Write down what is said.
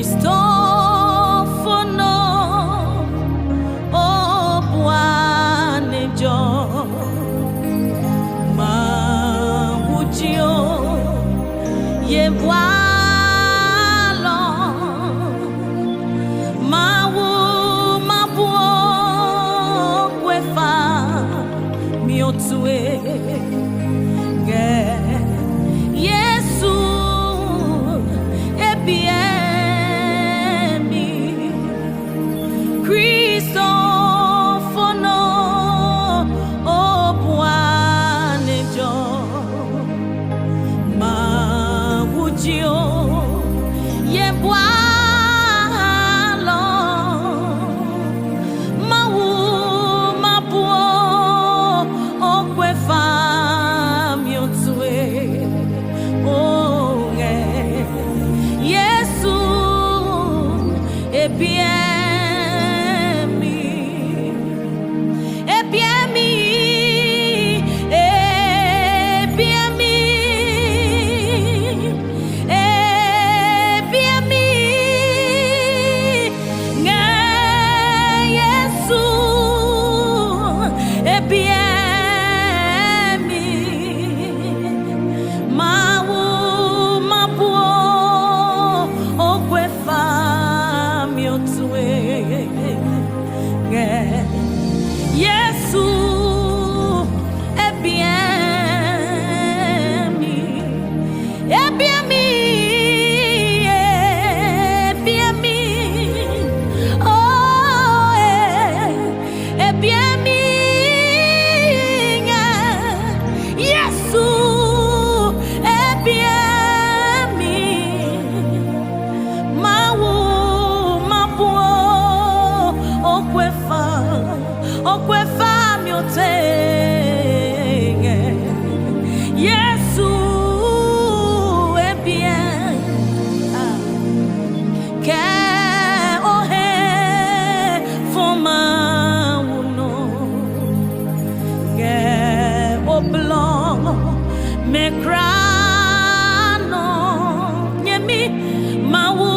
Cristofono o buanejo mawujio ye walo mawu mabuo kwefa miotue ge Yesu ebiemi Cristofono o buanejo mawujio ye walo mawu mabuo okwefa miotue Yesu ebiemi ebiemi ebiemi ebiemi nga Yesu ebiemi mawu mabuo okwefa miotue Yesu ebiemi ebiemi ebiemi oh ebiemi Yesu ebiemi mawu mabuo okwefa miote Yesu ebiemi ke ohe foma uno ke oblo mekrano nyemi mawu